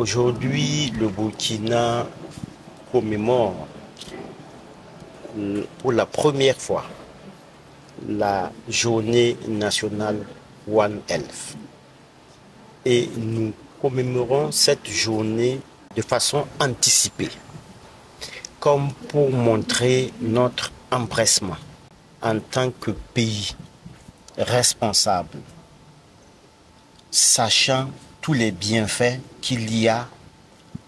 Aujourd'hui, le Burkina commémore pour la première fois la journée nationale One Health. Et nous commémorons cette journée de façon anticipée, comme pour montrer notre empressement en tant que pays responsable, sachant tous les bienfaits qu'il y a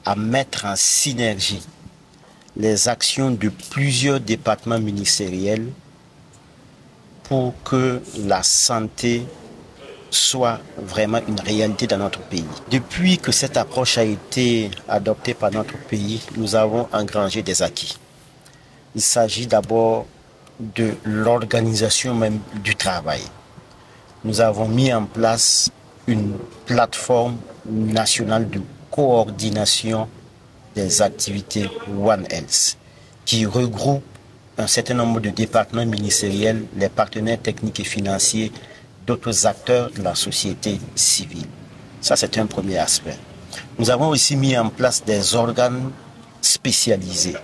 à mettre en synergie les actions de plusieurs départements ministériels pour que la santé soit vraiment une réalité dans notre pays. Depuis que cette approche a été adoptée par notre pays, nous avons engrangé des acquis. Il s'agit d'abord de l'organisation même du travail. Nous avons mis en place une plateforme nationale de coordination des activités One Health qui regroupe un certain nombre de départements ministériels, les partenaires techniques et financiers, d'autres acteurs de la société civile. Ça, c'est un premier aspect. Nous avons aussi mis en place des organes spécialisés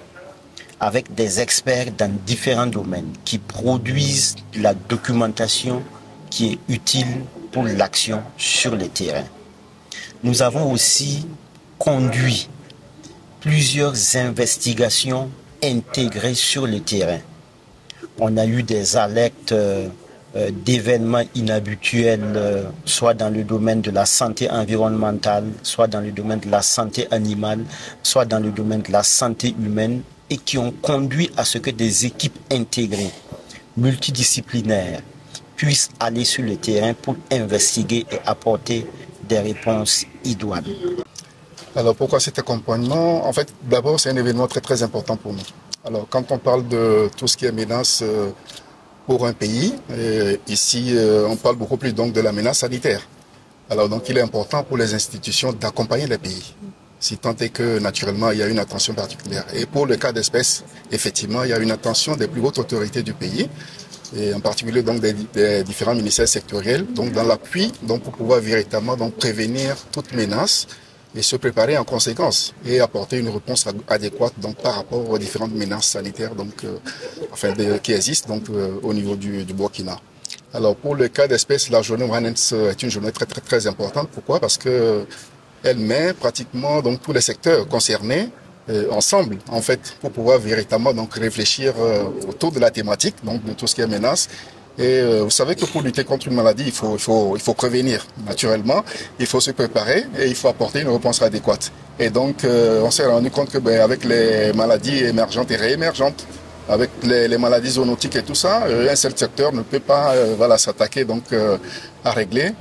avec des experts dans différents domaines qui produisent la documentation qui est utile pour l'action sur le terrain. Nous avons aussi conduit plusieurs investigations intégrées sur le terrain. On a eu des alertes d'événements inhabituels, soit dans le domaine de la santé environnementale, soit dans le domaine de la santé animale, soit dans le domaine de la santé humaine, et qui ont conduit à ce que des équipes intégrées, multidisciplinaires, puissent aller sur le terrain pour investiguer et apporter des réponses idoines. Alors pourquoi cet accompagnement? En fait, d'abord, c'est un événement très très important pour nous. Alors quand on parle de tout ce qui est menace pour un pays, ici on parle beaucoup plus donc de la menace sanitaire. Alors donc il est important pour les institutions d'accompagner les pays, si tant est que naturellement il y a une attention particulière. Et pour le cas d'espèce, effectivement il y a une attention des plus hautes autorités du pays, et en particulier donc des différents ministères sectoriels, donc dans l'appui, donc pour pouvoir véritablement donc prévenir toute menace et se préparer en conséquence et apporter une réponse adéquate donc par rapport aux différentes menaces sanitaires donc qui existent donc au niveau du Burkina. Alors pour le cas d'espèce, la journée One Health est une journée très importante. Pourquoi? Parce que elle met pratiquement donc tous les secteurs concernés ensemble en fait pour pouvoir véritablement donc réfléchir autour de la thématique donc de tout ce qui est menace. Et vous savez que pour lutter contre une maladie, il faut prévenir naturellement, il faut se préparer et il faut apporter une réponse adéquate. Et donc on s'est rendu compte que avec les maladies émergentes et réémergentes, avec les maladies zoonotiques et tout ça, un seul secteur ne peut pas s'attaquer donc à régler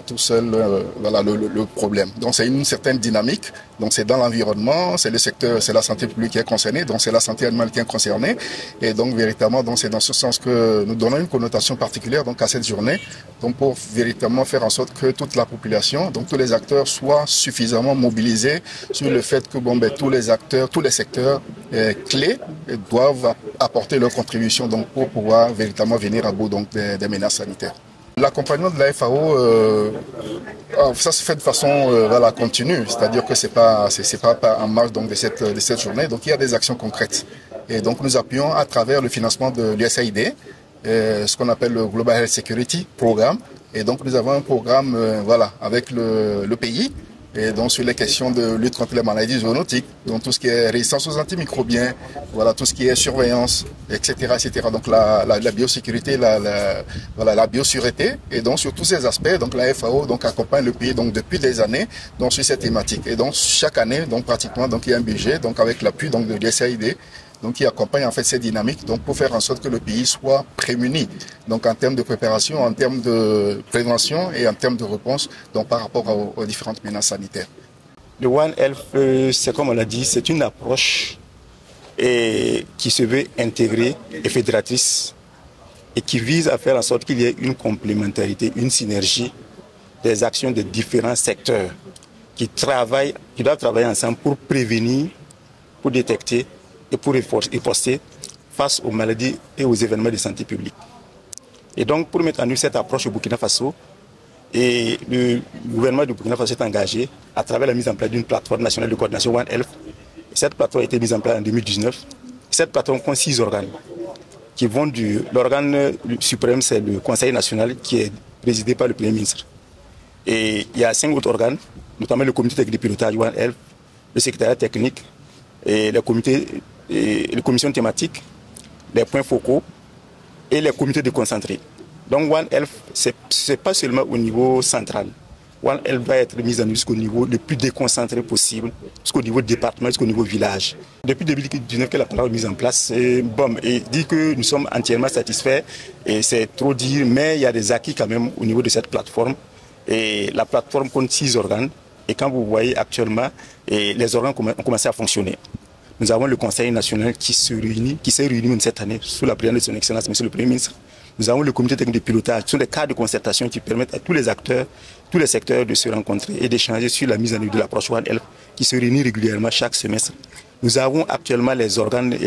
tout seul le problème. Donc c'est une certaine dynamique. Donc c'est dans l'environnement, c'est le secteur, c'est la santé publique qui est concernée, donc c'est la santé animale qui est concernée. Et donc véritablement, donc c'est dans ce sens que nous donnons une connotation particulière donc à cette journée, donc pour véritablement faire en sorte que toute la population, donc tous les acteurs soient suffisamment mobilisés sur le fait que tous les acteurs, tous les secteurs clés doivent apporter leur contribution donc pour pouvoir véritablement venir à bout donc des menaces sanitaires. L'accompagnement de la FAO, ça se fait de façon continue, c'est-à-dire que c'est pas en marge donc de cette journée. Donc il y a des actions concrètes et donc nous appuyons à travers le financement de l'USAID, ce qu'on appelle le Global Health Security Programme. Et donc nous avons un programme avec le pays. Et donc sur les questions de lutte contre les maladies zoonotiques, donc tout ce qui est résistance aux antimicrobiens, tout ce qui est surveillance, etc., etc. Donc la biosécurité, la biosureté, et donc sur tous ces aspects, donc la FAO donc accompagne le pays donc depuis des années donc sur cette thématique. Et donc chaque année donc pratiquement donc il y a un budget donc avec l'appui donc de l'USAID. Donc qui accompagne en fait ces dynamiques donc pour faire en sorte que le pays soit prémuni donc en termes de préparation, en termes de prévention et en termes de réponse donc par rapport aux différentes menaces sanitaires. Le One Health, c'est comme on l'a dit, c'est une approche qui se veut intégrée et fédératrice et qui vise à faire en sorte qu'il y ait une complémentarité, une synergie des actions de différents secteurs qui doivent travailler ensemble pour prévenir, pour détecter et pour riposter face aux maladies et aux événements de santé publique. Et donc, pour mettre en œuvre cette approche au Burkina Faso, Et le gouvernement du Burkina Faso s'est engagé à travers la mise en place d'une plateforme nationale de coordination One Health. Cette plateforme a été mise en place en 2019. Cette plateforme compte 6 organes qui vont l'organe suprême, c'est le Conseil national qui est présidé par le Premier ministre. Et il y a 5 autres organes, notamment le comité technique de pilotage One Health, le secrétariat technique, et les commissions thématiques, les points focaux et les comités déconcentrés. Donc One Health, ce n'est pas seulement au niveau central. One Health va être mise en œuvre jusqu'au niveau le plus déconcentré possible, jusqu'au niveau département, jusqu'au niveau village. Depuis 2019 que la plateforme est mise en place, et dire que nous sommes entièrement satisfaits, et c'est trop dire, mais il y a des acquis quand même au niveau de cette plateforme. Et la plateforme compte 6 organes, et quand vous voyez actuellement, les organes ont commencé à fonctionner. Nous avons le Conseil national qui s'est réuni cette année sous la présidence de son Excellence, Monsieur le Premier ministre. Nous avons le comité technique de pilotage. Ce sont des cadres de concertation qui permettent à tous les acteurs, tous les secteurs de se rencontrer et d'échanger sur la mise en œuvre de l'approche One Health qui se réunit régulièrement chaque semestre. Nous avons actuellement les organes,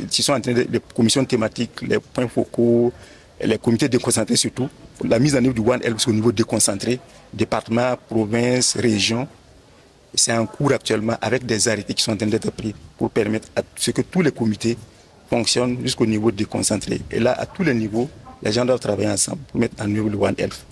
qui sont en train les commissions thématiques, les points focaux, les comités déconcentrés surtout, pour la mise en œuvre du One Health au niveau déconcentré, département, province, région. C'est en cours actuellement avec des arrêtés qui sont en train d'être pris pour permettre à ce que tous les comités fonctionnent jusqu'au niveau déconcentré. Et là, à tous les niveaux, les gens doivent travailler ensemble pour mettre en œuvre le One Health.